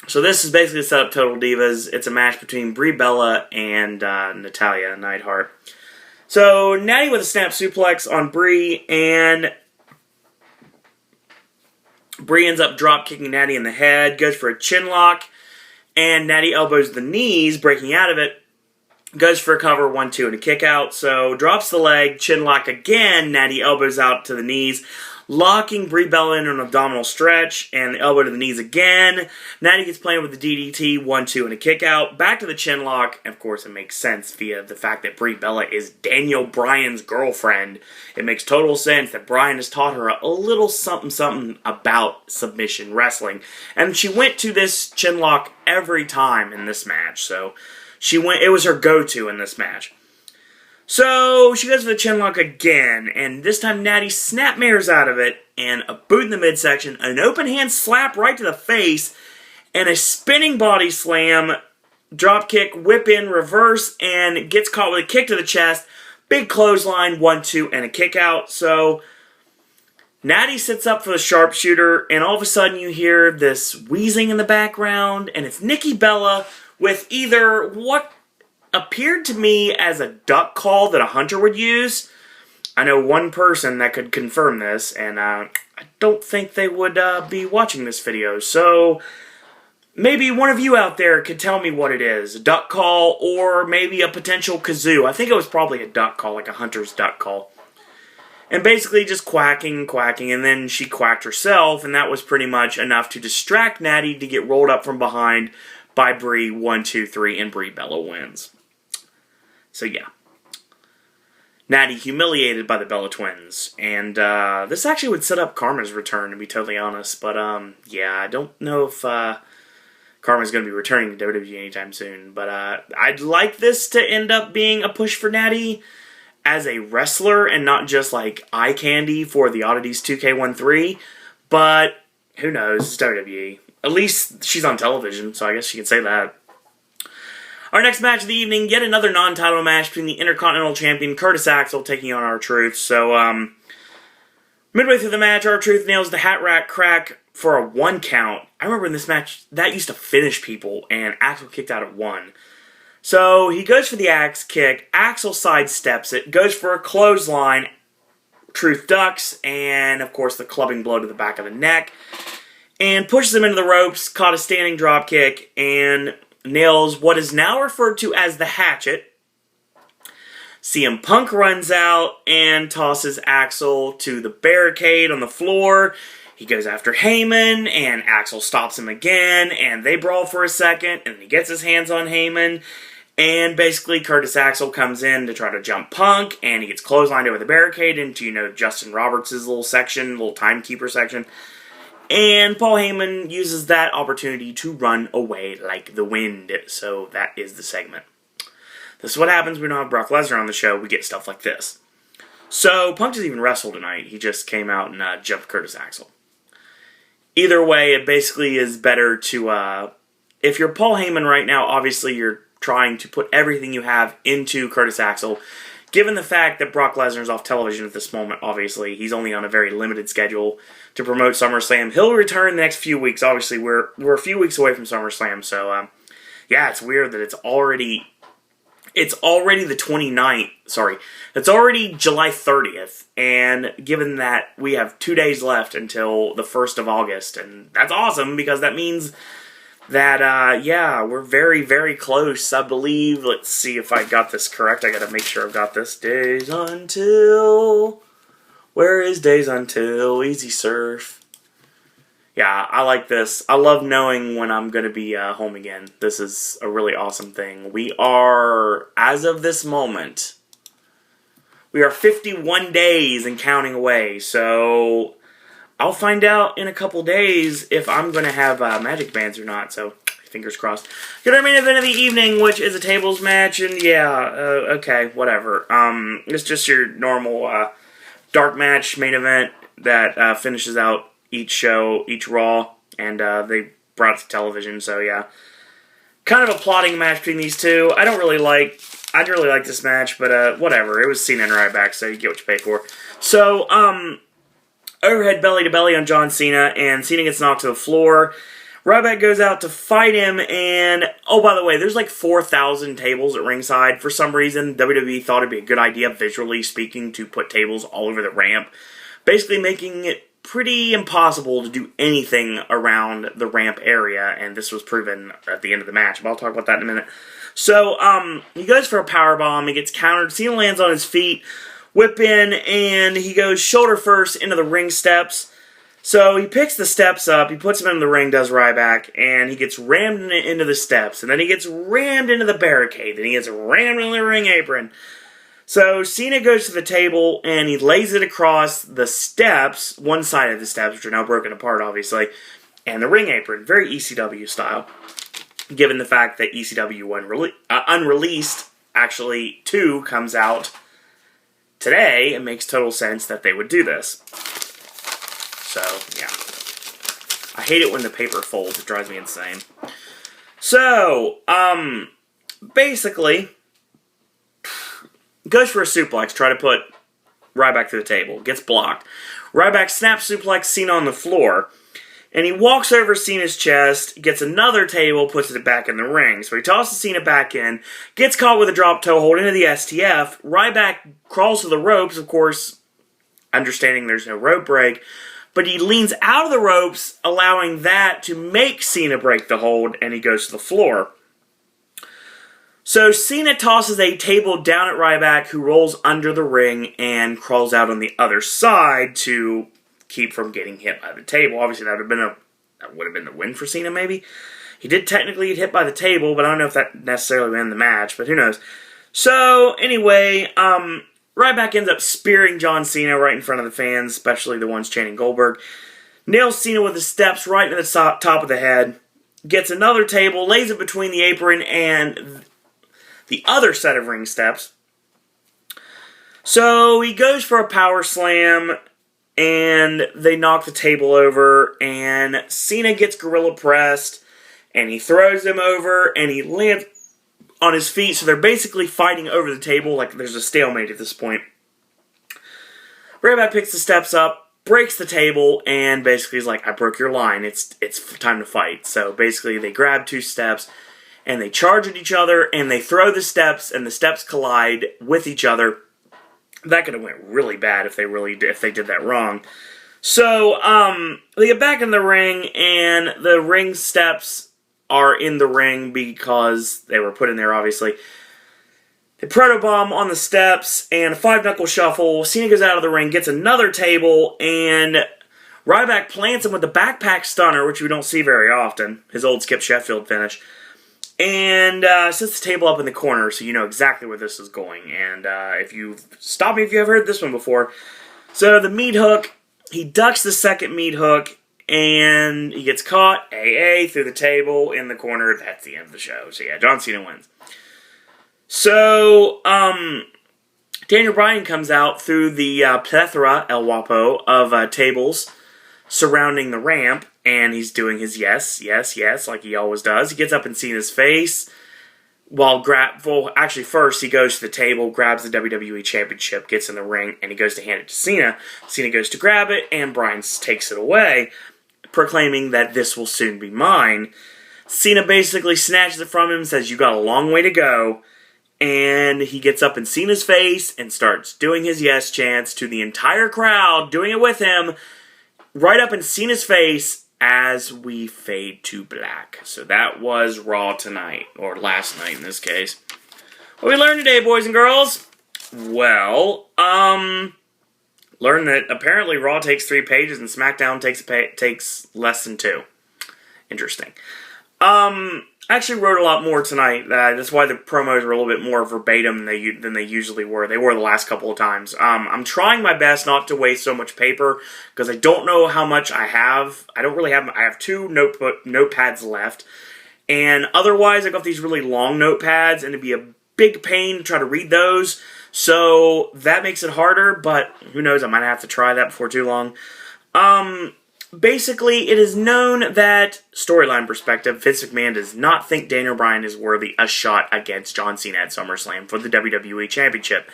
Speaker 1: So this is basically set up Total Divas. It's a match between Brie Bella and Natalya Neidhart. So, Natty with a snap suplex on Brie, and Brie ends up drop kicking Natty in the head, goes for a chin lock, and Natty elbows the knees, breaking out of it, goes for a cover, 1-2, and a kick out. So, drops the leg, chin lock again, Natty elbows out to the knees, locking Brie Bella in an abdominal stretch, and the elbow to the knees again. Natty gets playing with the DDT, 1-2, and a kick out. Back to the chin lock. And of course, it makes sense via the fact that Brie Bella is Daniel Bryan's girlfriend. It makes total sense that Bryan has taught her a little something about submission wrestling. And she went to this chin lock every time in this match. So, it was her go-to in this match. So, she goes for the chin lock again, and this time Natty snapmares out of it, and a boot in the midsection, an open hand slap right to the face, and a spinning body slam, drop kick, whip in, reverse, and gets caught with a kick to the chest, big clothesline, 1-2, and a kick out. So, Natty sits up for the sharpshooter, and all of a sudden you hear this wheezing in the background, and it's Nikki Bella with either what appeared to me as a duck call that a hunter would use. I know one person that could confirm this, and I don't think they would be watching this video. So, maybe one of you out there could tell me what it is. A duck call, or maybe a potential kazoo. I think it was probably a duck call, like a hunter's duck call. And basically just quacking, and then she quacked herself, and that was pretty much enough to distract Natty to get rolled up from behind by Brie, 1-2-3, and Brie Bella wins. So yeah, Natty humiliated by the Bella Twins, and this actually would set up Karma's return, to be totally honest, but yeah, I don't know if Karma's going to be returning to WWE anytime soon, but I'd like this to end up being a push for Natty as a wrestler, and not just like eye candy for the Oddities 2K13, but who knows, it's WWE. At least she's on television, so I guess you can say that. Our next match of the evening, yet another non-title match between the Intercontinental Champion Curtis Axel taking on R-Truth. So, midway through the match, R-Truth nails the hat rack crack for a 1 count. I remember in this match, that used to finish people, and Axel kicked out at 1. So, he goes for the axe kick, Axel sidesteps it, goes for a clothesline, Truth ducks, and of course the clubbing blow to the back of the neck, and pushes him into the ropes, caught a standing drop kick, and nails what is now referred to as the hatchet. CM Punk runs out and tosses Axel to the barricade on the floor. He goes after Heyman, and Axel stops him again, and they brawl for a second, and he gets his hands on Heyman, and basically Curtis Axel comes in to try to jump Punk, and he gets clotheslined over the barricade into, Justin Roberts' little section, little timekeeper section. And Paul Heyman uses that opportunity to run away like the wind. So that is the segment. This is what happens when we don't have Brock Lesnar on the show. We get stuff like this. So Punk doesn't even wrestle tonight. He just came out and jumped Curtis Axel. Either way, it basically is better to... if you're Paul Heyman right now, obviously you're trying to put everything you have into Curtis Axel. Given the fact that Brock Lesnar's off television at this moment, obviously, he's only on a very limited schedule to promote SummerSlam. He'll return in the next few weeks. Obviously, we're a few weeks away from SummerSlam, so, yeah, it's weird that it's already the 29th, sorry, it's already July 30th, and given that we have 2 days left until the 1st of August, and that's awesome, because that means that, yeah, we're very, very close, I believe. Let's see if I got this correct. I gotta make sure I've got this. Days Until... Where is Days Until? Easy Surf. Yeah, I like this. I love knowing when I'm gonna be home again. This is a really awesome thing. We are, as of this moment, we are 51 days and counting away, so... I'll find out in a couple days if I'm going to have magic bands or not, so fingers crossed. Get our main event of the evening, which is a tables match, and yeah, okay, whatever. It's just your normal dark match main event that finishes out each show, each Raw, and they brought it to television, so yeah. Kind of a plotting match between these two. I didn't really like this match, but whatever. It was Cena and Ryback, so you get what you pay for. So, overhead belly-to-belly on John Cena, and Cena gets knocked to the floor. Ryback goes out to fight him, and... Oh, by the way, there's like 4,000 tables at ringside. For some reason, WWE thought it'd be a good idea, visually speaking, to put tables all over the ramp. Basically making it pretty impossible to do anything around the ramp area, and this was proven at the end of the match, but I'll talk about that in a minute. So, he goes for a powerbomb, he gets countered, Cena lands on his feet, whip in, and he goes shoulder first into the ring steps. So he picks the steps up, he puts them in the ring, does Ryback, and he gets rammed into the steps, and then he gets rammed into the barricade, then he gets rammed into the ring apron. So Cena goes to the table, and he lays it across the steps, one side of the steps, which are now broken apart, obviously, and the ring apron, very ECW style, given the fact that ECW Unreleased, actually, 2 comes out today, it makes total sense that they would do this. So, yeah. I hate it when the paper folds. It drives me insane. So, basically, goes for a suplex, try to put Ryback through the table. Gets blocked. Ryback snaps suplex Cena on the floor. And he walks over Cena's chest, gets another table, puts it back in the ring. So he tosses Cena back in, gets caught with a drop toe hold into the STF. Ryback crawls to the ropes, of course, understanding there's no rope break. But he leans out of the ropes, allowing that to make Cena break the hold, and he goes to the floor. So Cena tosses a table down at Ryback, who rolls under the ring and crawls out on the other side to keep from getting hit by the table. Obviously, that would have been the win for Cena, maybe. He did technically get hit by the table, but I don't know if that necessarily would end the match, but who knows. So, anyway, Ryback ends up spearing John Cena right in front of the fans, especially the ones chanting Goldberg. Nails Cena with the steps right to the top of the head. Gets another table, lays it between the apron and the other set of ring steps. So, he goes for a power slam, and they knock the table over, and Cena gets gorilla pressed, and he throws him over, and he lands on his feet, so they're basically fighting over the table, like there's a stalemate at this point. Ryback picks the steps up, breaks the table, and basically is like, I broke your line, it's time to fight. So basically they grab 2 steps, and they charge at each other, and they throw the steps, and the steps collide with each other. That could have went really bad if they did that wrong. So, they get back in the ring, and the ring steps are in the ring because they were put in there, obviously. They protobomb on the steps, and a 5-knuckle shuffle. Cena goes out of the ring, gets another table, and Ryback plants him with the backpack stunner, which we don't see very often. His old Skip Sheffield finish. And sets the table up in the corner, so you know exactly where this is going. And if you stop me if you ever heard this one before. So the meat hook, he ducks the second meat hook, and he gets caught, AA, through the table, in the corner. That's the end of the show. So yeah, John Cena wins. So, Daniel Bryan comes out through the plethora, El Guapo, of tables surrounding the ramp, and he's doing his yes, yes, yes, like he always does. He gets up in Cena's face, actually first he goes to the table, grabs the WWE Championship, gets in the ring, and he goes to hand it to Cena. Cena goes to grab it, and Bryan takes it away, proclaiming that this will soon be mine. Cena basically snatches it from him and says, you got a long way to go. And he gets up in Cena's face and starts doing his yes chants to the entire crowd, doing it with him, right up in Cena's face as we fade to black. So that was Raw tonight, or last night in this case. What we learned today, boys and girls? Well, learned that apparently Raw takes 3 pages and SmackDown takes less than 2. Interesting. I actually wrote a lot more tonight. That's why the promos were a little bit more verbatim than they usually were. They were the last couple of times. I'm trying my best not to waste so much paper because I don't know how much I have. I have 2 notepads left, and otherwise I got these really long notepads, and it'd be a big pain to try to read those. So that makes it harder. But who knows? I might have to try that before too long. Basically, it is known that, storyline perspective, Vince McMahon does not think Daniel Bryan is worthy a shot against John Cena at SummerSlam for the WWE Championship.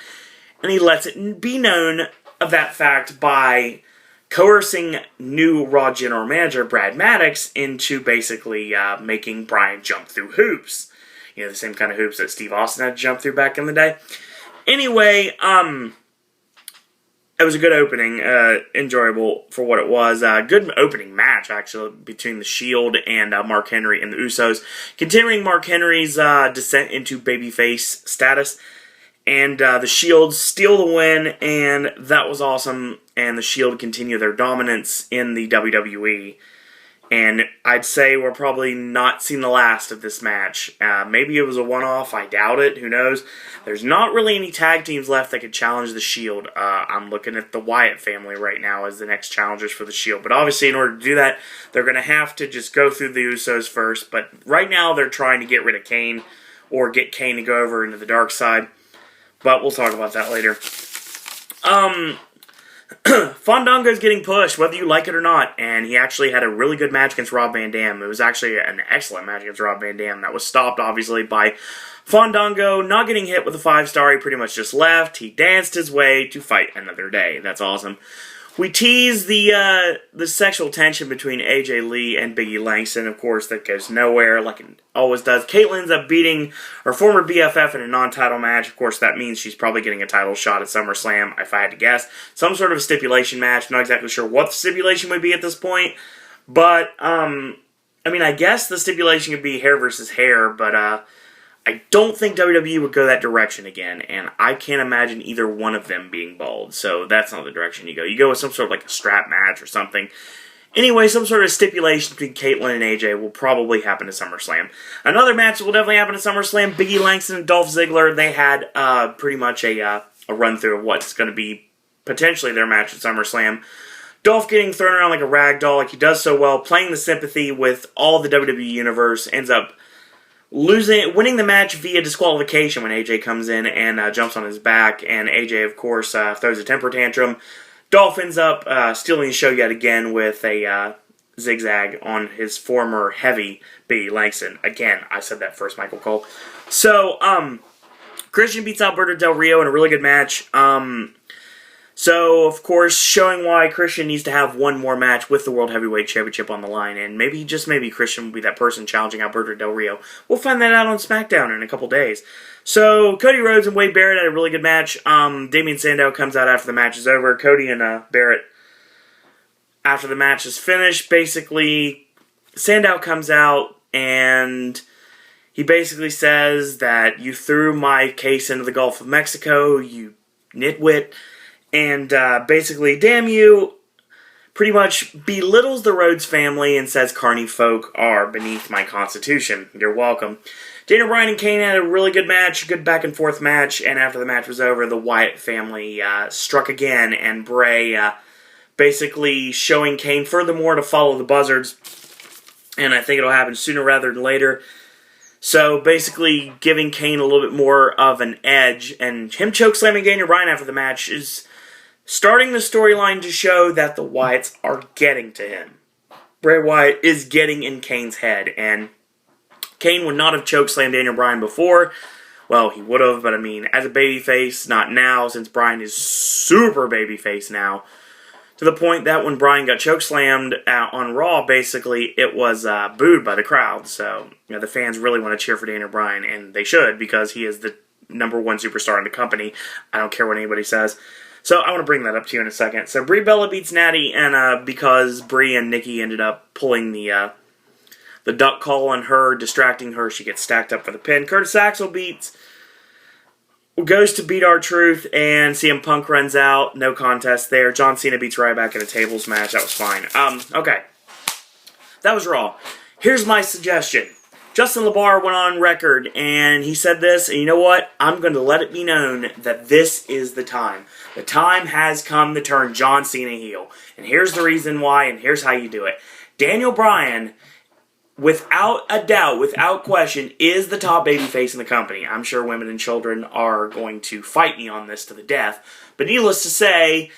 Speaker 1: And he lets it be known of that fact by coercing new Raw General Manager Brad Maddox into basically making Bryan jump through hoops. You know, the same kind of hoops that Steve Austin had to jump through back in the day. Anyway, it was a good opening, enjoyable for what it was. Good opening match, actually, between The Shield and Mark Henry and the Usos. Continuing Mark Henry's descent into babyface status. And The Shield steal the win, and that was awesome. And The Shield continue their dominance in the WWE. And I'd say we're probably not seeing the last of this match. Maybe it was a one-off. I doubt it. Who knows? There's not really any tag teams left that could challenge The Shield. I'm looking at the Wyatt family right now as the next challengers for The Shield. But obviously, in order to do that, they're going to have to just go through the Usos first. But right now, they're trying to get rid of Kane or get Kane to go over into the dark side. But we'll talk about that later. Fandango's getting pushed, whether you like it or not, and he actually had a really good match against Rob Van Dam. It was actually an excellent match against Rob Van Dam. That was stopped, obviously, by Fandango not getting hit with a 5-star. He pretty much just left. He danced his way to fight another day. That's awesome. We tease the sexual tension between AJ Lee and Biggie Langston. Of course, that goes nowhere like it always does. Kaitlyn ends up beating her former BFF in a non-title match. Of course, that means she's probably getting a title shot at SummerSlam, if I had to guess. Some sort of a stipulation match. I'm not exactly sure what the stipulation would be at this point. But, I mean, I guess the stipulation could be hair versus hair, but, I don't think WWE would go that direction again, and I can't imagine either one of them being bald, so that's not the direction you go. You go with some sort of like a strap match or something. Anyway, some sort of stipulation between Kaitlyn and AJ will probably happen at SummerSlam. Another match that will definitely happen at SummerSlam, Biggie Langston and Dolph Ziggler. They had pretty much a run-through of what's going to be potentially their match at SummerSlam. Dolph getting thrown around like a rag doll like he does so well, playing the sympathy with all the WWE Universe, ends up winning the match via disqualification when AJ comes in and jumps on his back, and AJ, of course, throws a temper tantrum. Dolph ends up stealing the show yet again with a zigzag on his former heavy B. Langston. Again, I said that first, Michael Cole. So, Christian beats Alberto Del Rio in a really good match. So, of course, showing why Christian needs to have one more match with the World Heavyweight Championship on the line. And maybe, just maybe, Christian will be that person challenging Alberto Del Rio. We'll find that out on SmackDown in a couple days. So, Cody Rhodes and Wade Barrett had a really good match. Damien Sandow comes out after the match is over. Cody and Barrett, after the match is finished, basically, Sandow comes out and he basically says that you threw my case into the Gulf of Mexico, you nitwit. And basically, damn you, pretty much belittles the Rhodes family and says Carney folk are beneath my constitution. You're welcome. Daniel Bryan and Kane had a really good match, good back and forth match, and after the match was over, the Wyatt family struck again, and Bray basically showing Kane furthermore to follow the buzzards, and I think it'll happen sooner rather than later. So basically giving Kane a little bit more of an edge, and him chokeslamming Daniel Bryan after the match is starting the storyline to show that the Wyatts are getting to him. Bray Wyatt is getting in Kane's head, and Kane would not have chokeslammed Daniel Bryan before. Well, he would have, but I mean, as a babyface, not now, since Bryan is super babyface now. To the point that when Bryan got chokeslammed on Raw, basically, it was booed by the crowd. So, you know, the fans really want to cheer for Daniel Bryan, and they should, because he is the #1 superstar in the company. I don't care what anybody says. So, I want to bring that up to you in a second. So, Brie Bella beats Natty, and because Brie and Nikki ended up pulling the duck call on her, distracting her, she gets stacked up for the pin. Curtis Axel goes to beat R-Truth, and CM Punk runs out. No contest there. John Cena beats Ryback in a tables match. That was fine. Okay. That was Raw. Here's my suggestion. Justin LaBar went on record, and he said this, and you know what? I'm going to let it be known that this is the time. The time has come to turn John Cena heel. And here's the reason why, and here's how you do it. Daniel Bryan, without a doubt, without question, is the top babyface in the company. I'm sure women and children are going to fight me on this to the death. But needless to say,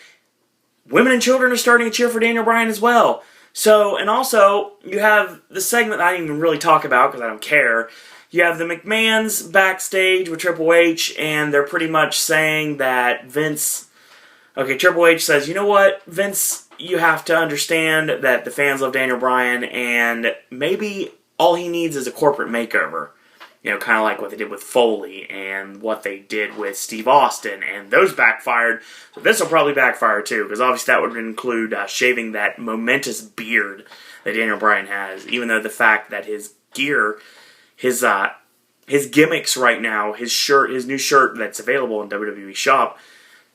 Speaker 1: women and children are starting to cheer for Daniel Bryan as well. So, and also, you have the segment that I didn't even really talk about because I don't care. You have the McMahons backstage with Triple H, and they're pretty much saying that Vince... Okay, Triple H says, you know what, Vince, you have to understand that the fans love Daniel Bryan, and maybe all he needs is a corporate makeover. You know, kind of like what they did with Foley and what they did with Steve Austin, and those backfired. So this will probably backfire too, because obviously that would include shaving that momentous beard that Daniel Bryan has, even though the fact that his gear, his gimmicks right now, his new shirt that's available in WWE Shop,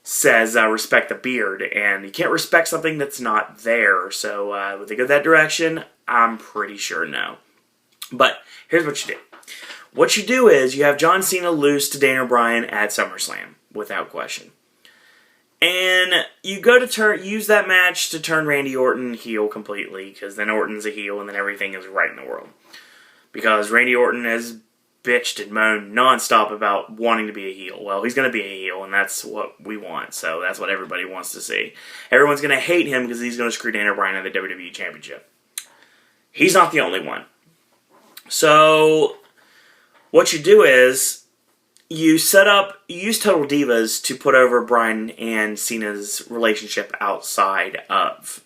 Speaker 1: says respect the beard, and you can't respect something that's not there. So would they go that direction? I'm pretty sure no. But here's what you do. What you do is you have John Cena lose to Daniel Bryan at SummerSlam, without question. And you go to use that match to turn Randy Orton heel completely, because then Orton's a heel, and then everything is right in the world. Because Randy Orton has bitched and moaned nonstop about wanting to be a heel. Well, he's going to be a heel, and that's what we want, so that's what everybody wants to see. Everyone's going to hate him because he's going to screw Daniel Bryan in the WWE Championship. He's not the only one. So what you do is you use Total Divas to put over Bryan and Cena's relationship outside of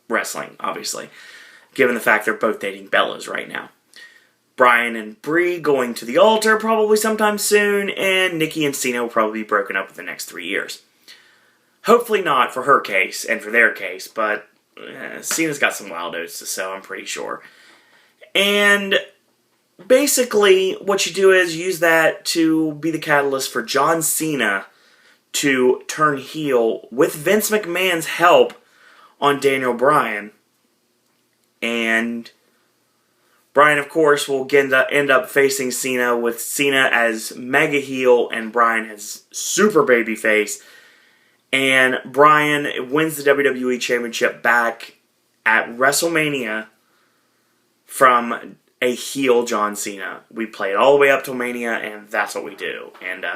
Speaker 1: wrestling, obviously, given the fact they're both dating Bellas right now. Bryan and Brie going to the altar probably sometime soon, and Nikki and Cena will probably be broken up in the next 3 years. Hopefully not for her case and for their case, but Cena's got some wild oats to sow, I'm pretty sure. And basically, what you do is use that to be the catalyst for John Cena to turn heel with Vince McMahon's help on Daniel Bryan. And Bryan, of course, will end up facing Cena with Cena as mega heel and Bryan as super babyface. And Bryan wins the WWE Championship back at WrestleMania from a heel John Cena. We play it all the way up to Mania, and that's what we do. And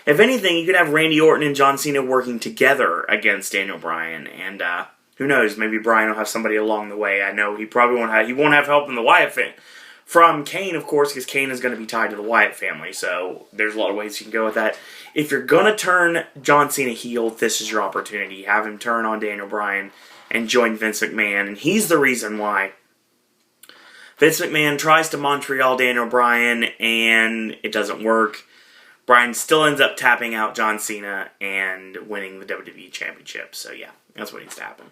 Speaker 1: if anything, you could have Randy Orton and John Cena working together against Daniel Bryan. And Who knows? Maybe Bryan will have somebody along the way. I know he probably won't have help in the Wyatt family. From Kane, of course, because Kane is going to be tied to the Wyatt family. So there's a lot of ways you can go with that. If you're going to turn John Cena heel, this is your opportunity. Have him turn on Daniel Bryan and join Vince McMahon. And he's the reason why Vince McMahon tries to Montreal Daniel Bryan and it doesn't work. Bryan still ends up tapping out John Cena and winning the WWE Championship. So yeah, that's what needs to happen.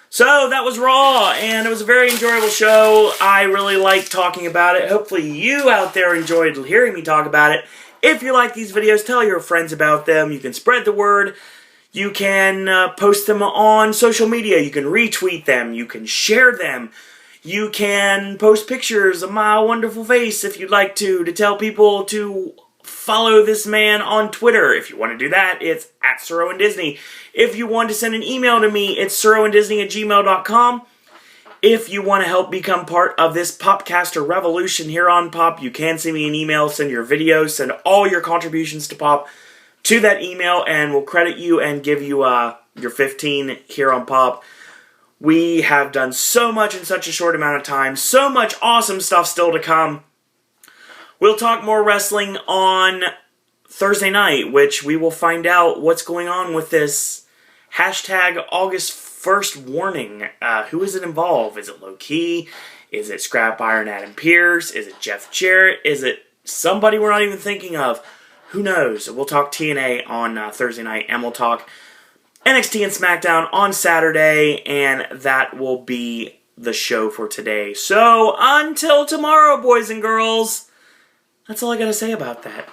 Speaker 1: So, that was Raw, and it was a very enjoyable show. I really liked talking about it. Hopefully you out there enjoyed hearing me talk about it. If you like these videos, tell your friends about them. You can spread the word. You can post them on social media. You can retweet them. You can share them. You can post pictures of my wonderful face if you'd like to tell people to follow this man on Twitter. If you want to do that, it's at SirOwenDisney. If you want to send an email to me, it's SirOwenDisney@gmail.com. If you want to help become part of this Popcaster revolution here on Pop, you can send me an email, send your videos, send all your contributions to Pop to that email, and we'll credit you and give you your 15 here on Pop. We have done so much in such a short amount of time, so much awesome stuff still to come. We'll talk more wrestling on Thursday night, which we will find out what's going on with this hashtag August 1st warning. Who is it involved? Is it low-key? Is it Scrap Iron Adam Pearce? Is it Jeff Jarrett? Is it somebody we're not even thinking of? Who knows? We'll talk TNA on Thursday night, and we'll talk NXT and SmackDown on Saturday, and that will be the show for today. So, until tomorrow, boys and girls, that's all I gotta say about that.